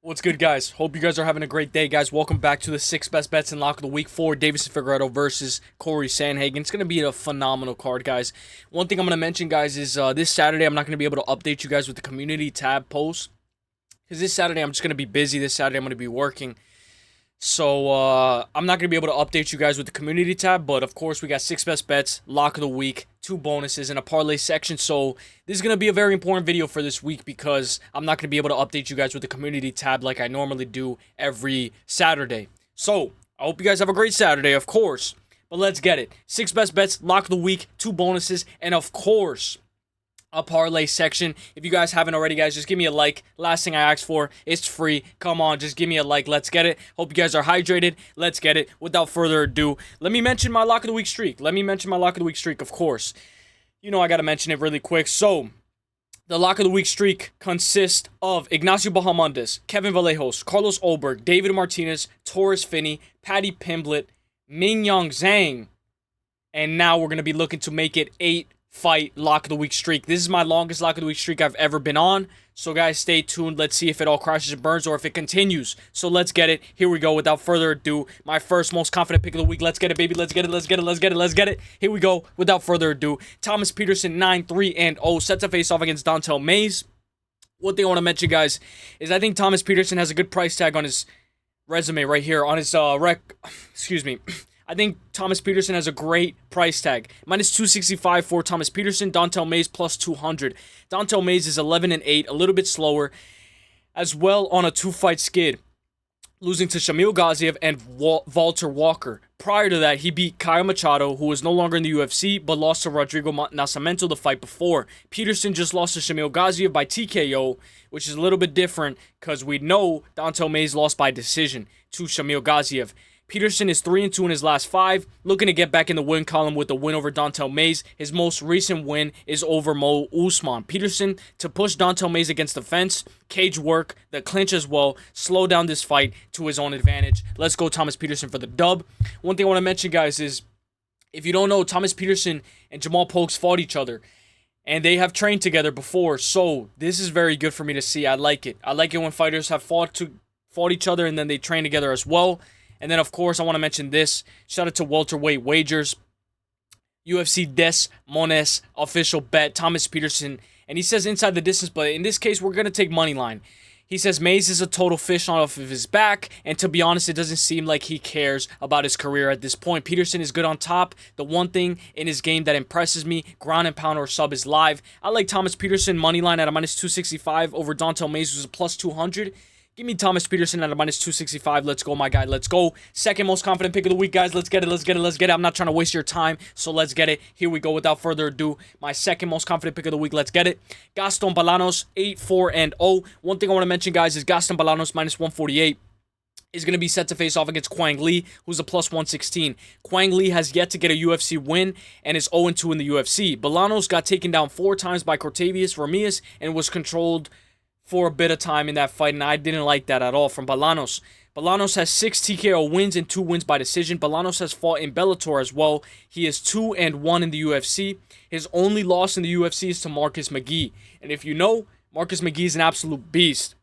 What's good, guys? Hope you guys are having a great day, guys. Welcome back to the 6 best bets in lock of the week for Deiveson Figueiredo versus Cory Sandhagen. It's going to be a phenomenal card, guys. One thing I'm going to mention, guys, is this Saturday I'm not going to be able to update you guys with the community tab post because this Saturday I'm just going to be busy. This Saturday I'm going to be working. So, I'm not going to be able to update you guys with the community tab, but of course we got 6 best bets, lock of the week, 2 bonuses, and a parlay section. So, this is going to be a very important video for this week because I'm not going to be able to update you guys with the community tab like I normally do every Saturday. So, I hope you guys have a great Saturday, of course. But let's get it. 6 best bets, lock of the week, 2 bonuses, and of course, a parlay section. If you guys haven't already, guys, just give me a like. Last thing I asked for, it's free. Come on, just give me a like. Let's get it. Hope you guys are hydrated. Let's get it. Without further ado, let me mention my lock of the week streak. Of course. You know I got to mention it really quick. So, the lock of the week streak consists of Ignacio Bahamondes, Kevin Vallejos, Carlos Ulberg, David Martinez, Taurus Finney, Patty Pimblett, Mingyong Zhang, and now we're going to be looking to make it 8-fight lock of the week streak. This is my longest lock of the week streak I've ever been on. So guys, stay tuned. Let's see if it all crashes and burns or if it continues. So let's get it. Here we go. Without further ado, my first most confident pick of the week. Let's get it, baby. Let's get it. Here we go. Without further ado, Thomas Peterson 9-3-0 set to face off against Dontel Mays. One thing I want to mention, guys, is I think Thomas Peterson has a good price tag on his resume right here on his I think Thomas Peterson has a great price tag. Minus 265 for Thomas Peterson. Dontel Mays plus 200. Dontel Mays is 11-8, a little bit slower, as well on a 2-fight skid, losing to Shamil Gaziev and Walter Walker. Prior to that, he beat Kyle Machado, who is no longer in the UFC, but lost to Rodrigo Nascimento the fight before. Peterson just lost to Shamil Gaziev by TKO, which is a little bit different because we know Dontel Mays lost by decision to Shamil Gaziev. Peterson is 3-2 in his last 5, looking to get back in the win column with a win over Dontel Mays. His most recent win is over Mo Usman. Peterson to push Dontel Mays against the fence, cage work, the clinch as well, slow down this fight to his own advantage. Let's go Thomas Peterson for the dub. One thing I want to mention, guys, is if you don't know, Thomas Peterson and Jamal Polks fought each other, and they have trained together before, so this is very good for me to see. I like it. I like it when fighters have fought each other and then they train together as well. And then, of course, I want to mention this. Shout out to welterweight wagers. UFC Des Moines official bet, Thomas Peterson. And he says inside the distance, but in this case, we're going to take money line. He says Mays is a total fish off of his back. And to be honest, it doesn't seem like he cares about his career at this point. Peterson is good on top. The one thing in his game that impresses me, ground and pound or sub, is live. I like Thomas Peterson money line at a minus 265 over Dontel Mays, who's a plus 200. Give me Thomas Peterson at a minus 265. Let's go, my guy. Let's go. Second most confident pick of the week, guys. Let's get it. I'm not trying to waste your time, so let's get it. Here we go. Without further ado, my second most confident pick of the week. Let's get it. Gaston Bolanos, 8-4-0. One thing I want to mention, guys, is Gaston Bolanos minus 148 is going to be set to face off against Quang Le, who's a plus 116. Quang Le has yet to get a UFC win and is 0-2 in the UFC. Bolanos got taken down 4 times by Cortavius Ramirez and was controlled for a bit of time in that fight, and I didn't like that at all from Bolanos. Bolanos has 6 TKO wins and 2 wins by decision. Bolanos has fought in Bellator as well. He is 2-1 in the UFC. His only loss in the UFC is to Marcus McGee. And if you know, Marcus McGee is an absolute beast.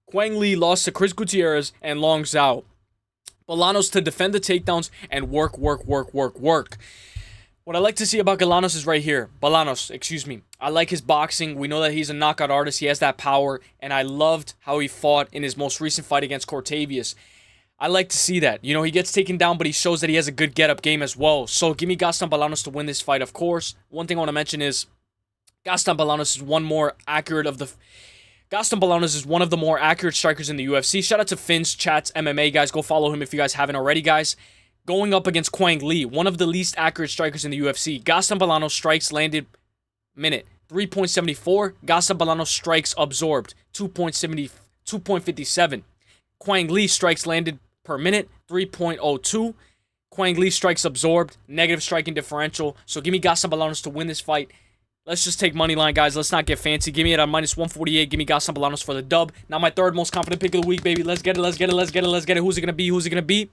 Quang Le lost to Chris Gutierrez and Long Zhao. Bolanos to defend the takedowns and work. What I like to see about Bolanos is right here. I like his boxing. We know that he's a knockout artist. He has that power. And I loved how he fought in his most recent fight against Cortavius. I like to see that. You know, he gets taken down, but he shows that he has a good get-up game as well. So give me Gaston Bolanos to win this fight, of course. One thing I want to mention is Gaston Bolanos is one of the more accurate strikers in the UFC. Shout out to Finn's Chats MMA, guys. Go follow him if you guys haven't already, guys. Going up against Quang Le, one of the least accurate strikers in the UFC. Gaston Bolanos strikes landed minute 3.74. Gaston Bolanos strikes absorbed 2.57. Quang Le strikes landed per minute 3.02. Quang Le strikes absorbed, negative striking differential. So give me Gaston Bolanos to win this fight. Let's just take money line, guys. Let's not get fancy. Give me it on minus 148. Give me Gaston Bolanos for the dub. Now my third most confident pick of the week, baby. Let's get it. Who's it gonna be?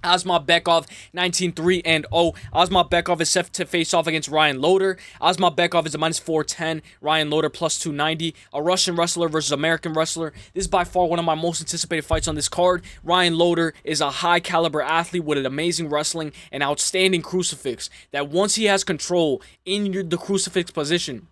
Asmabekov 19-3-0. Asmabekov is set to face off against Ryan Lotw. Asmabekov is a -410. Ryan Lotw +290. A Russian wrestler versus American wrestler. This is by far one of my most anticipated fights on this card. Ryan Lotw is a high caliber athlete with an amazing wrestling and outstanding crucifix. That once he has control in the crucifix position,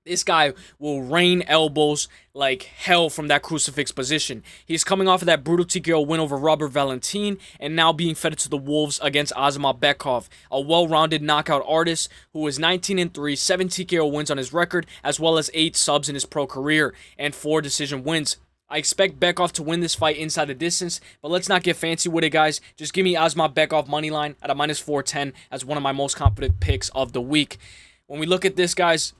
this guy will rain elbows like hell from that crucifix position. He's coming off of that brutal TKO win over Robert Valentin and now being fed to the wolves against Asmabekov, a well-rounded knockout artist who is 19-3, 7 TKO wins on his record, as well as 8 subs in his pro career and 4 decision wins. I expect Bekov to win this fight inside the distance, but let's not get fancy with it, guys. Just give me Asmabekov moneyline at a -410 as one of my most confident picks of the week. When we look at this, guys,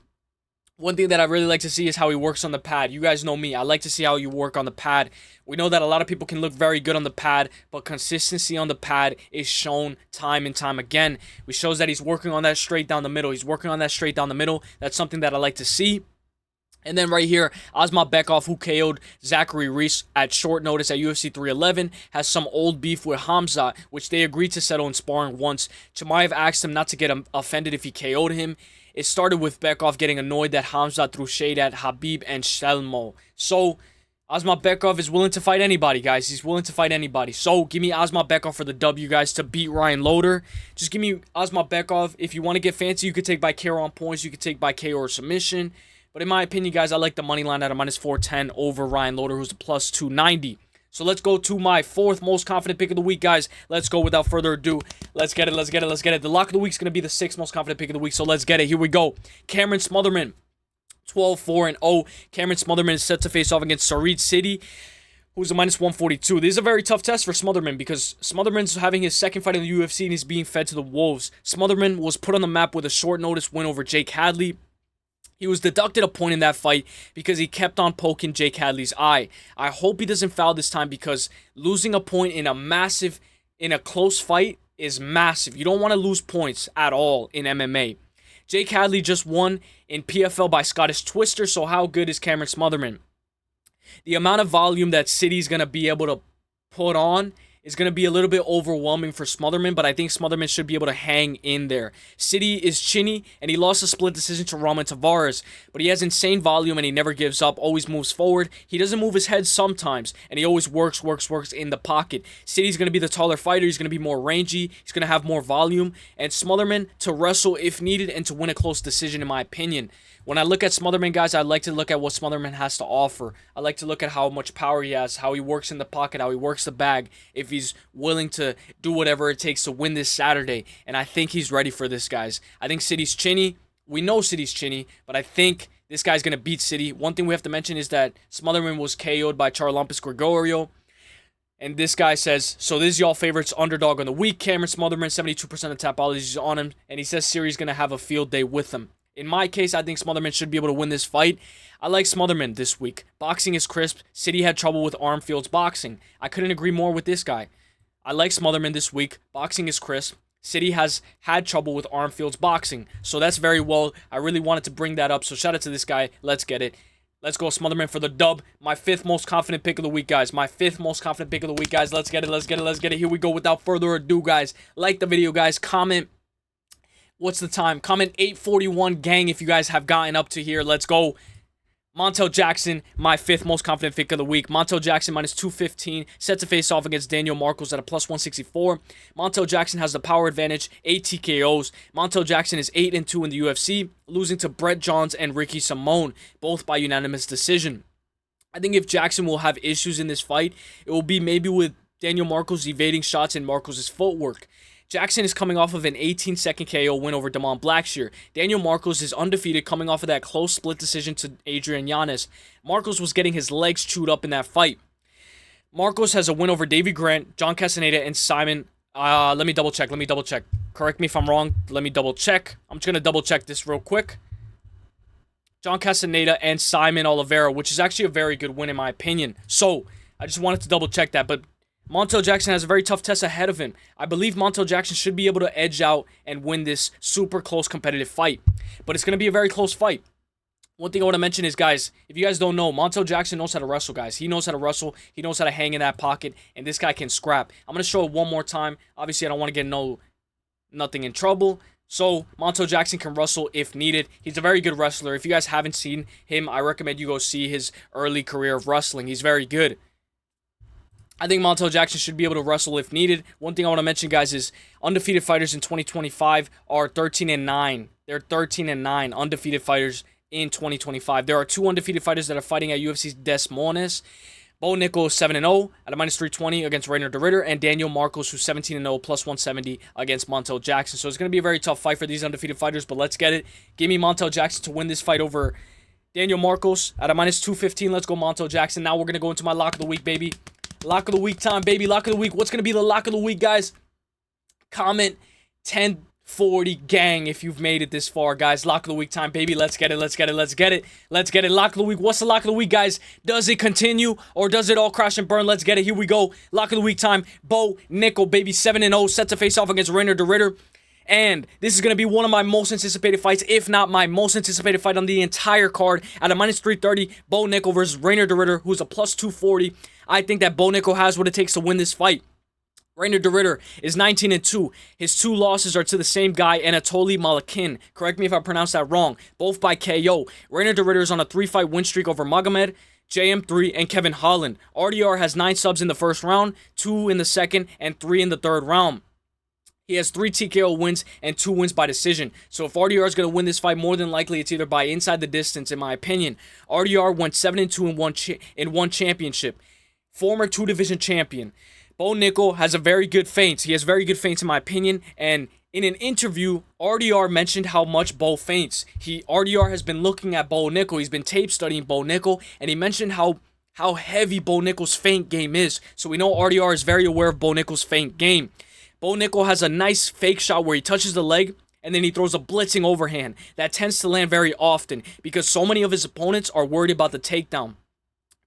one thing that I really like to see is how he works on the pad. You guys know me. I like to see how you work on the pad. We know that a lot of people can look very good on the pad, but consistency on the pad is shown time and time again. It shows that he's working on that straight down the middle. That's something that I like to see. And then right here, Asmabekov, who KO'd Zachary Reese at short notice at UFC 311, has some old beef with Hamzat, which they agreed to settle in sparring once. Chimaev asked him not to get offended if he KO'd him. It started with Bekov getting annoyed that Hamzat threw shade at Habib and Shelmo. So, Asmabekov is willing to fight anybody, guys. He's willing to fight anybody. So, give me Asmabekov for the W, guys, to beat Ryan Lotw. Just give me Asmabekov. If you want to get fancy, you could take by KO on points. You could take by KO or submission. But in my opinion, guys, I like the money line at a -410 over Ryan Lotw, who's a +290. So let's go to my 4th most confident pick of the week, guys. Let's go without further ado. Let's get it. The lock of the week is going to be the 6th most confident pick of the week, so let's get it. Here we go. Cameron Smotherman, 12-4-0. Cameron Smotherman is set to face off against Sarid City, who's a -142. This is a very tough test for Smotherman because Smotherman's having his 2nd fight in the UFC and he's being fed to the wolves. Smotherman was put on the map with a short notice win over Jake Hadley. He was deducted a point in that fight because he kept on poking Jake Hadley's eye. I hope he doesn't foul this time because losing a point in a close fight is massive. You don't want to lose points at all in MMA. Jake Hadley just won in PFL by Scottish Twister, so how good is Cameron Smotherman? The amount of volume that City's going to be able to put on is going to be a little bit overwhelming for Smotherman, but I think Smotherman should be able to hang in there. City is chinny, and he lost a split decision to Roman Tavares, but he has insane volume, and he never gives up, always moves forward. He doesn't move his head sometimes, and he always works in the pocket. City's going to be the taller fighter. He's going to be more rangy. He's going to have more volume, and Smotherman to wrestle if needed and to win a close decision, in my opinion. When I look at Smotherman, guys, I like to look at what Smotherman has to offer. I like to look at how much power he has, how he works in the pocket, how he works the bag, if he's willing to do whatever it takes to win this Saturday. And I think he's ready for this, guys. I think City's chinny. We know City's chinny, but I think this guy's going to beat City. One thing we have to mention is that Smotherman was KO'd by Charlampus Gregorio. And this guy says, so this is y'all favorites underdog on the week. Cameron Smotherman, 72% of Tapology is on him. And he says City's going to have a field day with him. In my case, I think Smotherman should be able to win this fight. I like Smotherman this week. Boxing is crisp. City had trouble with Armfield's boxing. I couldn't agree more with this guy. I like Smotherman this week. Boxing is crisp. City has had trouble with Armfield's boxing. So that's very well. I really wanted to bring that up. So shout out to this guy. Let's get it. Let's go Smotherman for the dub. My 5th most confident pick of the week, guys. Let's get it. Here we go. Without further ado, guys. Like the video, guys. Comment. What's the time? Comment 8:41, gang, if you guys have gotten up to here. Let's go. Montel Jackson, my 5th most confident pick of the week. Montel Jackson -215, set to face off against Daniel Marcos at a +164. Montel Jackson has the power advantage, 8 TKOs. Montel Jackson is 8-2 in the UFC, losing to Brett Johns and Ricky Simone, both by unanimous decision. I think if Jackson will have issues in this fight, it will be maybe with Daniel Marcos evading shots and Marcos' footwork. Jackson is coming off of an 18-second KO win over Damon Blackshear. Daniel Marcos is undefeated, coming off of that close split decision to Adrian Yanez. Marcos was getting his legs chewed up in that fight. Marcos has a win over Davey Grant, John Castaneda, and Simon. Let me double check. Correct me if I'm wrong. Let me double check. I'm just going to double check this real quick. John Castaneda and Simon Oliveira, which is actually a very good win in my opinion. So, I just wanted to double check that, but Montel Jackson has a very tough test ahead of him. I believe Montel Jackson should be able to edge out and win this super close competitive fight. But it's going to be a very close fight. One thing I want to mention is, guys, if you guys don't know, Montel Jackson knows how to wrestle, guys. He knows how to wrestle. He knows how to hang in that pocket, and this guy can scrap. I'm going to show it one more time. Obviously, I don't want to get nothing in trouble. So, Montel Jackson can wrestle if needed. He's a very good wrestler. If you guys haven't seen him, I recommend you go see his early career of wrestling. He's very good. I think Montel Jackson should be able to wrestle if needed. One thing I want to mention, guys, is undefeated fighters in 2025 are 13-9. They're 13-9 undefeated fighters in 2025. There are 2 undefeated fighters that are fighting at UFC Des Moines. Bo Nickel is 7-0 at a -320 against Reinier de Ridder, and Daniel Marcos, who's 17-0 plus 170 against Montel Jackson. So it's going to be a very tough fight for these undefeated fighters, but let's get it. Give me Montel Jackson to win this fight over Daniel Marcos at a -215. Let's go Montel Jackson. Now we're going to go into my lock of the week, baby. Lock of the week time, baby. Lock of the week. What's going to be the lock of the week, guys? Comment 1040 gang if you've made it this far, guys. Lock of the week time, baby. Let's get it. Let's get it. Let's get it. Let's get it. Lock of the week. What's the lock of the week, guys? Does it continue or does it all crash and burn? Let's get it. Here we go. Lock of the week time. Bo Nickel, baby. 7-0. Set to face off against Reinier de Ridder. And this is going to be one of my most anticipated fights, if not my most anticipated fight on the entire card. At a -330, Bo Nickel versus Reinier de Ridder, who's a +240. I think that Bo Nickel has what it takes to win this fight. Reinier de Ridder is 19-2. His 2 losses are to the same guy, Anatoly Malakin. Correct me if I pronounce that wrong. Both by KO. Reinier de Ridder is on a 3-fight win streak over Magomed, JM3, and Kevin Holland. RDR has 9 subs in the first round, 2 in the second, and 3 in the third round. He has 3 TKO wins and 2 wins by decision. So if RDR is going to win this fight, more than likely it's either by inside the distance, in my opinion. RDR went 7-2 in one championship. Former 2-division champion. Bo Nickel has a very good feints. He has very good feints, in my opinion. And in an interview, RDR mentioned how much Bo feints. RDR has been looking at Bo Nickel. He's been tape studying Bo Nickel. And he mentioned how heavy Bo Nickel's feint game is. So we know RDR is very aware of Bo Nickel's feint game. Bo Nickel has a nice fake shot where he touches the leg and then he throws a blitzing overhand. That tends to land very often because so many of his opponents are worried about the takedown.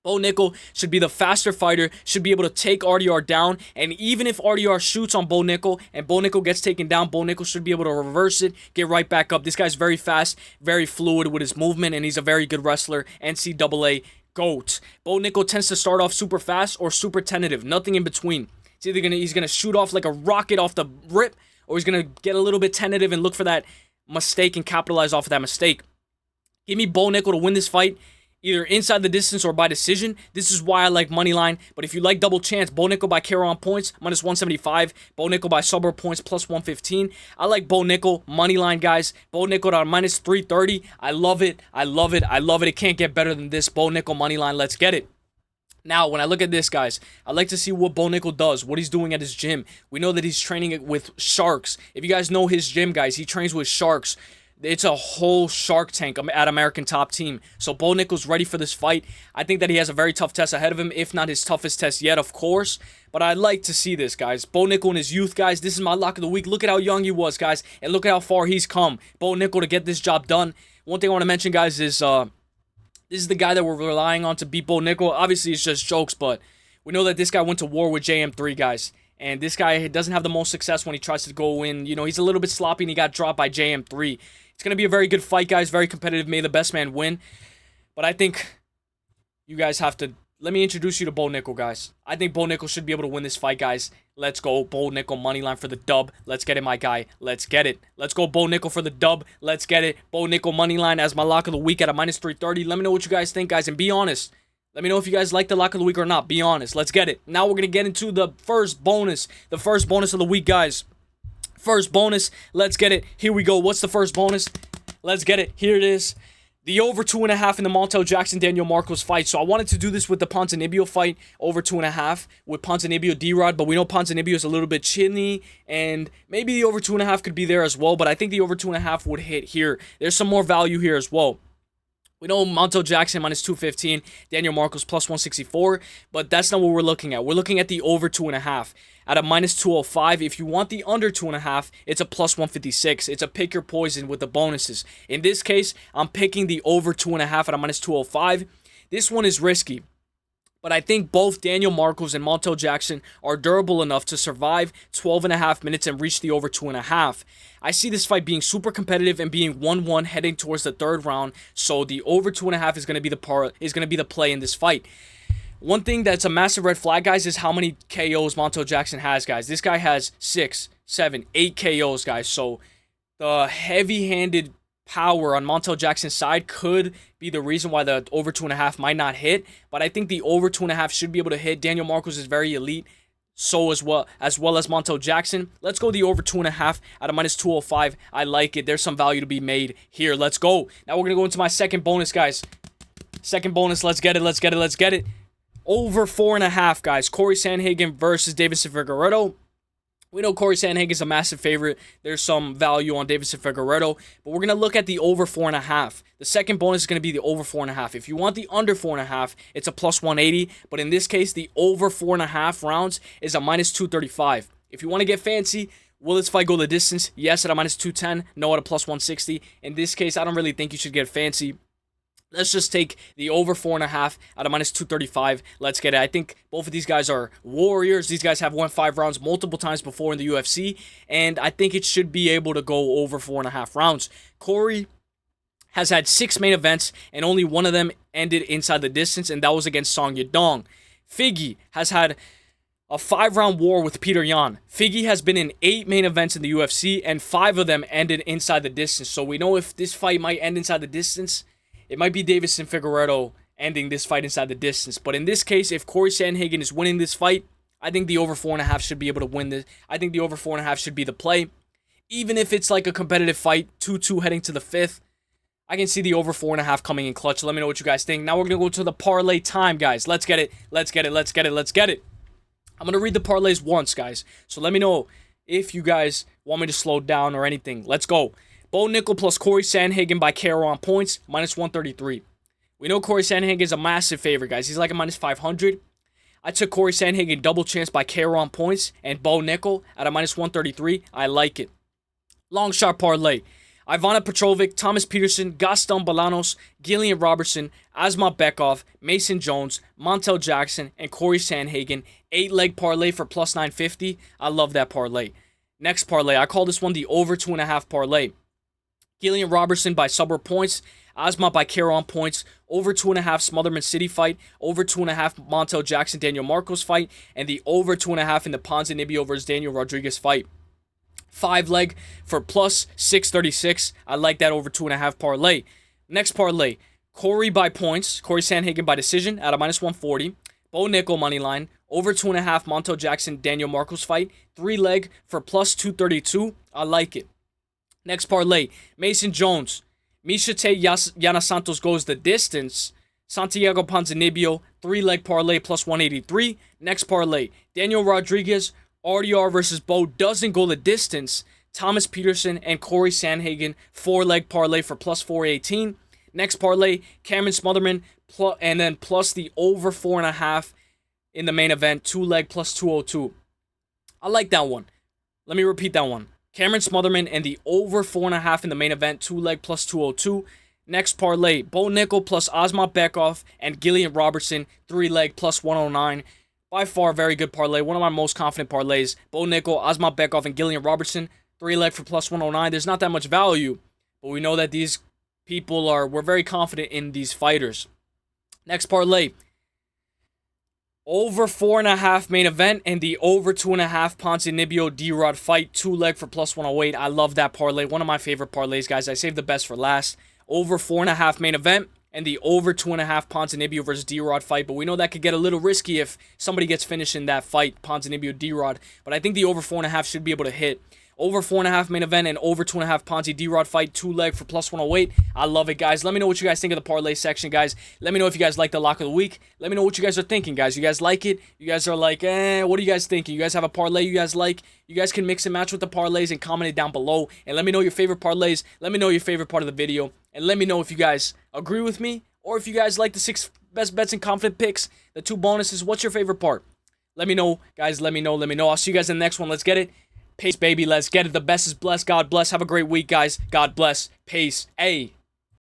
Bo Nickel should be the faster fighter, should be able to take RDR down, and even if RDR shoots on Bo Nickel and Bo Nickel gets taken down, Bo Nickel should be able to reverse it, get right back up. This guy's very fast, very fluid with his movement, and he's a very good wrestler. NCAA GOAT. Bo Nickel tends to start off super fast or super tentative, nothing in between. It's either he's gonna shoot off like a rocket off the rip, or he's gonna get a little bit tentative and look for that mistake and capitalize off of that mistake. Give me Bo Nickel to win this fight, either inside the distance or by decision. This is why I like moneyline. But if you like double chance, Bo Nickel by KO on points, -175. Bo Nickel by suburb points, +115. I like Bo Nickel moneyline, guys. Bo Nickel at -330. I love it. I love it. I love it. It can't get better than this. Bo Nickel moneyline. Let's get it. Now, when I look at this, guys, I like to see what Bo Nickel does, what he's doing at his gym. We know that he's training with sharks. If you guys know his gym, guys, he trains with sharks. It's a whole shark tank at American Top Team. So Bo Nickel's ready for this fight. I think that he has a very tough test ahead of him, if not his toughest test yet, of course. But I like to see this, guys. Bo Nickel in his youth, guys. This is my lock of the week. Look at how young he was, guys. And look at how far he's come. Bo Nickel to get this job done. One thing I want to mention, guys, is this is the guy that we're relying on to beat Bo Nickel. Obviously, it's just jokes, but we know that this guy went to war with JM3, guys. And this guy doesn't have the most success when he tries to go in. You know, he's a little bit sloppy and he got dropped by JM3. It's going to be a very good fight, guys. Very competitive. May the best man win. But I think you guys have to... Let me introduce you to Bo Nickel, guys. I think Bo Nickel should be able to win this fight, guys. Let's go. Bo Nickel moneyline for the dub. Let's get it, my guy. Let's get it. Let's go Bo Nickel for the dub. Let's get it. Bo Nickel moneyline as my lock of the week at a -330. Let me know what you guys think, guys, and be honest. Let me know if you guys like the lock of the week or not. Be honest. Let's get it. Now we're going to get into the first bonus. The first bonus of the week, guys. First bonus. Let's get it. Here we go. What's the first bonus? Let's get it. Here it is. The over 2.5 in the Montel Jackson-Daniel Marcos fight. So I wanted to do this with the Ponzinibbio fight, over 2.5 with Ponzinibbio D-Rod, but we know Ponzinibbio is a little bit chilly, and maybe the over 2.5 could be there as well, but I think the over 2.5 would hit here. There's some more value here as well. We know Montel Jackson -215, Daniel Marcos +164, but that's not what we're looking at. We're looking at the over 2.5 at a -205. If you want the under 2.5, it's a +156. It's a pick your poison with the bonuses. In this case, I'm picking the over 2.5 at a -205. This one is risky But I think both Daniel Marcos and Montel Jackson are durable enough to survive 12.5 minutes and reach the over 2.5. I see this fight being super competitive and being 1-1 heading towards the third round. So the over 2.5 is going to be the play in this fight. One thing that's a massive red flag, guys, is how many KOs Montel Jackson has, guys. This guy has 6, 7, 8 KOs, guys. So the heavy-handed power on Montel Jackson's side could be the reason why the over 2.5 might not hit. But I think the over 2.5 should be able to hit. Daniel Marcos is very elite. So as well as Montel Jackson. Let's go the over 2.5 at a minus 205. I like it. There's some value to be made here. Let's go. Now we're going to go into my second bonus, guys. Second bonus. Let's get it. Let's get it. Let's get it. Over 4.5, guys. Cory Sandhagen versus Deiveson Figueiredo. We know Cory Sandhagen is a massive favorite. There's some value on Deiveson Figueiredo. But we're going to look at the over 4.5. The second bonus is going to be the over 4.5. If you want the under 4.5, it's a plus 180. But in this case, the over 4.5 rounds is a minus 235. If you want to get fancy, will this fight go the distance? Yes, at a minus 210. No, at a plus 160. In this case, I don't really think you should get fancy. Let's just take the over 4.5 at a minus 235. Let's get it. I think both of these guys are warriors. These guys have won 5 rounds multiple times before in the UFC. And I think it should be able to go over 4.5 rounds. Cory has had 6 main events, and only one of them ended inside the distance, and that was against Song Yadong. Figgy has had a 5-round war with Peter Yan. Figgy has been in 8 main events in the UFC, and 5 of them ended inside the distance. So we know if this fight might end inside the distance, it might be Deiveson Figueiredo ending this fight inside the distance. But in this case, if Cory Sandhagen is winning this fight, I think the over 4.5 should be able to win this. I think the over 4.5 should be the play. Even if it's like a competitive fight, 2-2 heading to the 5th, I can see the over 4.5 coming in clutch. Let me know what you guys think. Now we're going to go to the parlay time, guys. Let's get it. Let's get it. Let's get it. Let's get it. I'm going to read the parlays once, guys. So let me know if you guys want me to slow down or anything. Let's go. Bo Nickel plus Cory Sandhagen by KO on points, minus 133. We know Cory Sandhagen is a massive favorite, guys. He's like a minus 500. I took Cory Sandhagen double chance by KO on points and Bo Nickel at a minus 133. I like it. Long shot parlay. Ivana Petrovic, Thomas Peterson, Gaston Bolanos, Gillian Robertson, Asma Bekov, Mason Jones, Montel Jackson, and Cory Sandhagen. 8-leg parlay for plus 950. I love that parlay. Next parlay. I call this one the over 2.5 parlay. Gillian Robertson by Subway points, Asma by Caron points, over 2.5 Smotherman City fight, over 2.5 Montel Jackson Daniel Marcos fight, and the over 2.5 in the Ponzinibbio versus Daniel Rodriguez fight. 5-leg for plus 636. I like that over 2.5 parlay. Next parlay, Cory by points, Cory Sandhagen by decision at a minus 140. Bo Nickel money line, over 2.5 Montel Jackson Daniel Marcos fight, 3-leg for plus 232. I like it. Next parlay, Mason Jones, Misha Yana Santos goes the distance. Santiago Ponzinibbio, 3-leg parlay plus 183. Next parlay, Daniel Rodriguez, RDR versus Bo doesn't go the distance. Thomas Peterson and Cory Sandhagen, 4-leg parlay for plus 418. Next parlay, Cameron Smotherman, and then plus the over 4.5 in the main event, 2-leg plus 202. I like that one. Let me repeat that one. Cameron Smotherman and the over 4.5 in the main event, 2-leg plus 202. Next parlay, Bo Nickel plus Asma Bekov and Gillian Robertson, 3-leg plus 109. By far, very good parlay. One of my most confident parlays. Bo Nickel, Asma Bekov, and Gillian Robertson, 3-leg for plus 109. There's not that much value, but we know that these people we're very confident in these fighters. Next parlay, over 4.5 main event and the over 2.5 Ponzinibbio D-Rod fight, 2-leg for plus 108. I love that parlay. One of my favorite parlays, guys. I saved the best for last. Over 4.5 main event and the over 2.5 Ponzinibbio versus D-Rod fight. But we know that could get a little risky if somebody gets finished in that fight, Ponzinibbio D-Rod. But I think the over 4.5 should be able to hit. Over 4.5 main event and over 2.5 Ponzi D-Rod fight, 2-leg for plus 108. I love it, guys. Let me know what you guys think of the parlay section, guys. Let me know if you guys like the lock of the week. Let me know what you guys are thinking, guys. You guys like it? You guys are like, what are you guys thinking? You guys have a parlay you guys like? You guys can mix and match with the parlays and comment it down below. And let me know your favorite parlays. Let me know your favorite part of the video. And let me know if you guys agree with me or if you guys like the 6 best bets and confident picks, the 2 bonuses. What's your favorite part? Let me know, guys. Let me know. Let me know. I'll see you guys in the next one. Let's get it. Peace, baby. Let's get it. The best is blessed. God bless. Have a great week, guys. God bless. Peace. Hey.